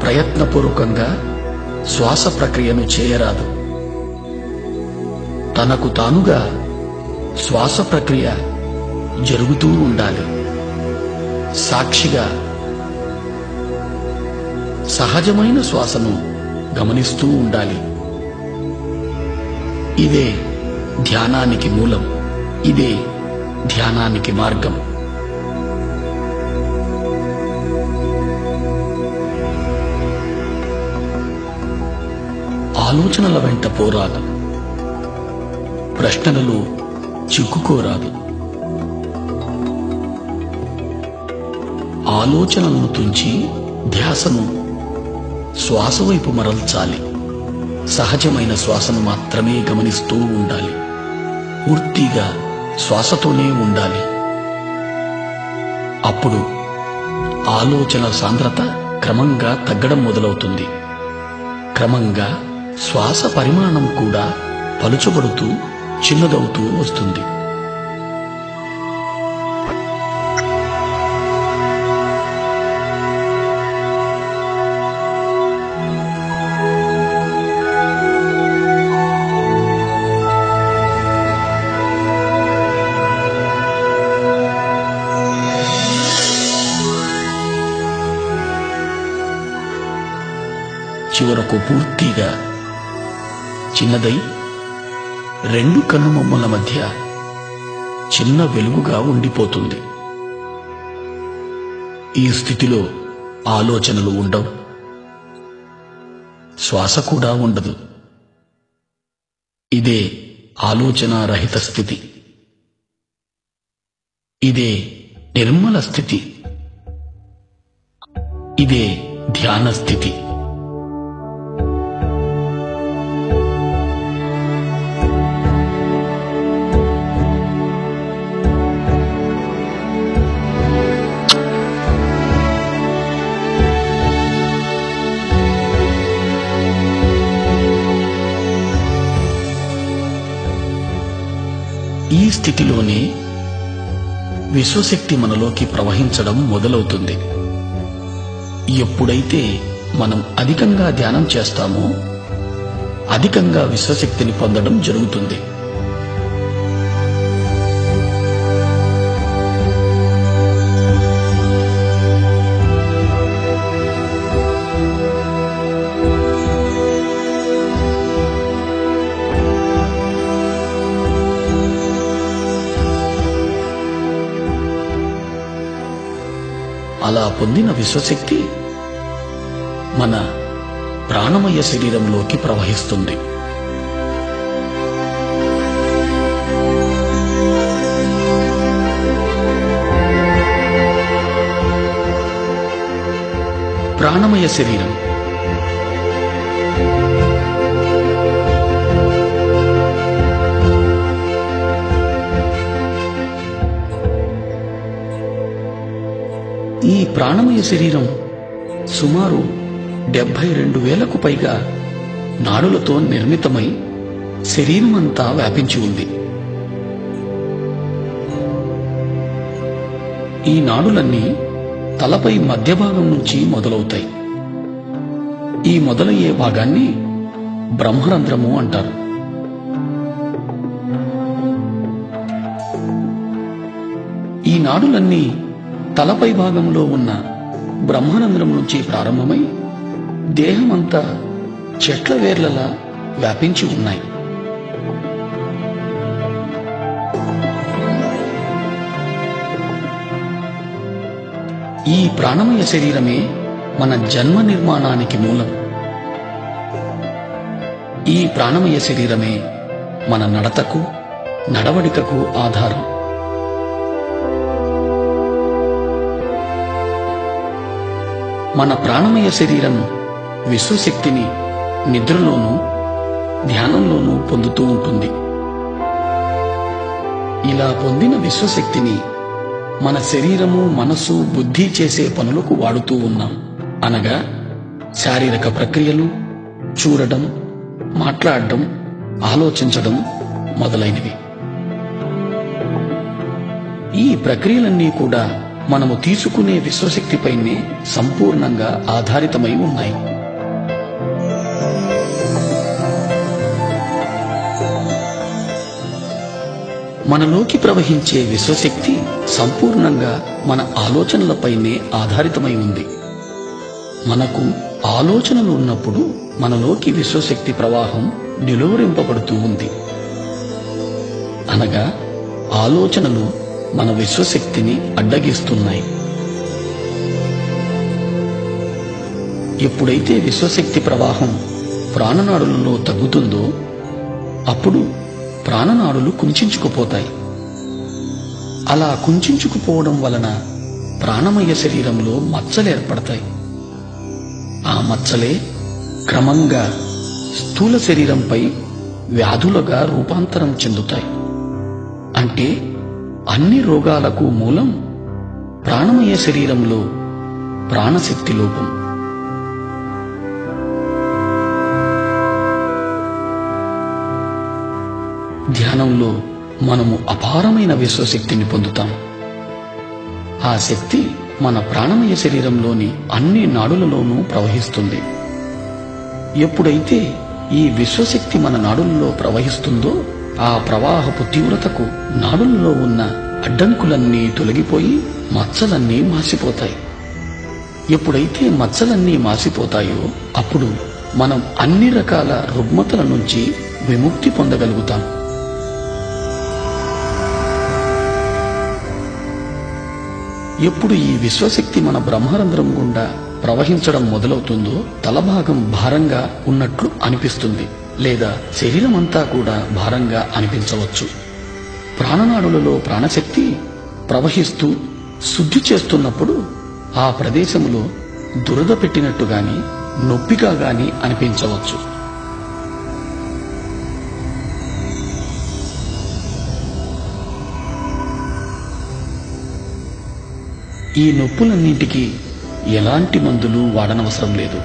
ప్రయత్నపూర్వకంగా శ్వాస ప్రక్రియను చేయరాదు. తనకు తానుగా శ్వాస ప్రక్రియ జరుగుతూ ఉండాలి. సాక్షిగా సహజమైన శ్వాసను గమనిస్తూ ఉండాలి. ఇదే ధ్యానానికి మూలం. ఇదే ధ్యానానికి మార్గం. ఆలోచనల వెంట పోరాదు. ప్రశ్నలలో చిక్కుకోరాదు. ఆలోచనలను తుంచి ధ్యాసను శ్వాస వైపు మరల్చాలి. సహజమైన శ్వాసను మాత్రమే గమనిస్తూ ఉండాలి. పూర్తిగా శ్వాసతోనే ఉండాలి. అప్పుడు ఆలోచన సాంద్రత క్రమంగా తగ్గడం మొదలవుతుంది. క్రమంగా శ్వాస పరిమాణం కూడా పలుచబడుతూ చిన్నదవుతూ వస్తుంది. చివరకు పూర్తిగా చిన్నదై రెండు కన్నుబొమ్మల మధ్య చిన్న వెలుగుగా ఉండిపోతుంది. ఈ స్థితిలో ఆలోచనలు ఉండవు. శ్వాస కూడా ఉండదు. ఇదే ఆలోచనారహిత స్థితి. ఇదే నిర్మల స్థితి. ఇదే ధ్యాన స్థితి. ఈ స్థితిలోనే విశ్వశక్తి మనలోకి ప్రవహించడం మొదలవుతుంది. ఎప్పుడైతే మనం అధికంగా ధ్యానం చేస్తామో అధికంగా విశ్వశక్తిని పొందడం జరుగుతుంది. అలా పొందిన విశ్వశక్తి మన ప్రాణమయ శరీరంలోకి ప్రవహిస్తుంది. ప్రాణమయ శరీరం ఈ ప్రాణమయ శరీరం సుమారు 72,000కు పైగా నాడులతో నిర్మితమై శరీరం అంతా వ్యాపించి ఉంది. ఈ నాడులన్నీ తలపై మధ్య భాగం నుంచి మొదలవుతాయి. ఈ మొదలయ్యే భాగాన్ని బ్రహ్మరంధ్రము అంటారు. ఈ నాడులన్నీ తలపై భాగంలో ఉన్న బ్రహ్మరంధ్రం నుంచి ప్రారంభమై దేహమంతా చెట్ల వేర్లలా వ్యాపించి ఉన్నాయి. ఈ ప్రాణమయ శరీరమే మన జన్మ నిర్మాణానికి మూలం. ఈ ప్రాణమయ శరీరమే మన నడతకు, నడవడికకు ఆధారం. మన ప్రాణమయ శరీరం విశ్వశక్తిని నిద్రలోనూ ధ్యానంలోనూ పొందుతూ ఉంటుంది. ఇలా పొందిన విశ్వశక్తిని మన శరీరము, మనసు, బుద్ధి చేసే పనులకు వాడుతూ ఉన్నాం. అనగా శారీరక ప్రక్రియలు, చూడడం, మాట్లాడడం, ఆలోచించడం మొదలైనవి. ఈ ప్రక్రియలన్నీ కూడా మనము తీసుకునే విశ్వశక్తిపైనే సంపూర్ణంగా ఆధారితమై ఉన్నాయి. మనలోకి ప్రవహించే విశ్వశక్తి సంపూర్ణంగా మన ఆలోచనలపైనే ఆధారితమై ఉంది. మనకు ఆలోచనలు ఉన్నప్పుడు మనలోకి విశ్వశక్తి ప్రవాహం నిలువరింపబడుతూ ఉంది. అనగా ఆలోచనలు మన విశ్వశక్తిని అడ్డగిస్తున్నాయి. ఎప్పుడైతే విశ్వశక్తి ప్రవాహం ప్రాణనాడులలో తగ్గుతుందో అప్పుడు ప్రాణనాడులు కుంచుకుపోతాయి. అలా కుంచుకుపోవడం వలన ప్రాణమయ శరీరంలో మచ్చలు ఏర్పడతాయి. ఆ మచ్చలే క్రమంగా స్థూల శరీరంపై వ్యాధులుగా రూపాంతరం చెందుతాయి. అంటే అన్ని రోగాలకు మూలం ప్రాణమయ శరీరంలో ప్రాణశక్తి లోపం. ధ్యానంలో మనము అపారమైన విశ్వశక్తిని పొందుతాం. ఆ శక్తి మన ప్రాణమయ శరీరంలోని అన్ని నాడులలోనూ ప్రవహిస్తుంది. ఎప్పుడైతే ఈ విశ్వశక్తి మన నాడులలో ప్రవహిస్తుందో ఆ ప్రవాహపు తీవ్రతకు నాడులలో ఉన్న అడ్డంకులన్నీ తొలగిపోయి మచ్చలన్నీ మాసిపోతాయి. ఎప్పుడైతే మచ్చలన్నీ మాసిపోతాయో అప్పుడు మనం అన్ని రకాల రుగ్మతల నుంచి విముక్తి పొందగలుగుతాం. ఎప్పుడు ఈ విశ్వశక్తి మన బ్రహ్మరంధ్రం గుండా ప్రవహించడం మొదలవుతుందో తలభాగం భారంగా ఉన్నట్లు అనిపిస్తుంది, లేదా శరీరం అంతా కూడా భారంగా అనిపించవచ్చు. ప్రాణనాడులలో ప్రాణశక్తి ప్రవహిస్తూ శుద్ధి చేస్తున్నప్పుడు ఆ ప్రదేశంలో దురద పెట్టినట్టు గాని నొప్పిగా గాని అనిపించవచ్చు. ఈ నొప్పులన్నింటికీ ఎలాంటి మందులు వాడనవసరం లేదు.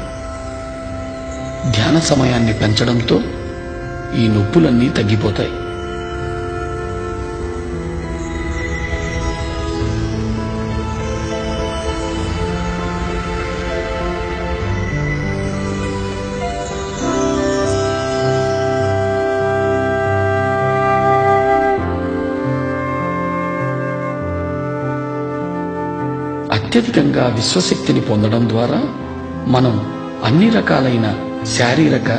ధ్యాన సమయాన్ని పెంచడంతో ఈ నొప్పులన్నీ తగ్గిపోతాయి. అత్యధికంగా విశ్వశక్తిని పొందడం ద్వారా మనం అన్ని రకాలైన శారీరక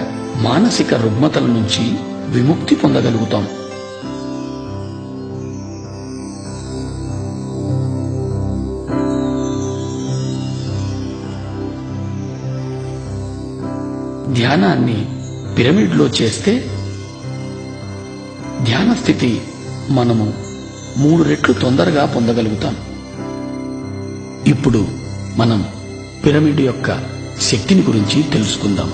మానసిక రుగ్మతల నుంచి విముక్తి పొందగలుగుతాం. ధ్యానాన్ని పిరమిడ్లో చేస్తే ధ్యాన స్థితి మనము 3 రెట్లు తొందరగా పొందగలుగుతాం. ఇప్పుడు మనం పిరమిడ్ యొక్క శక్తిని గురించి తెలుసుకుందాం.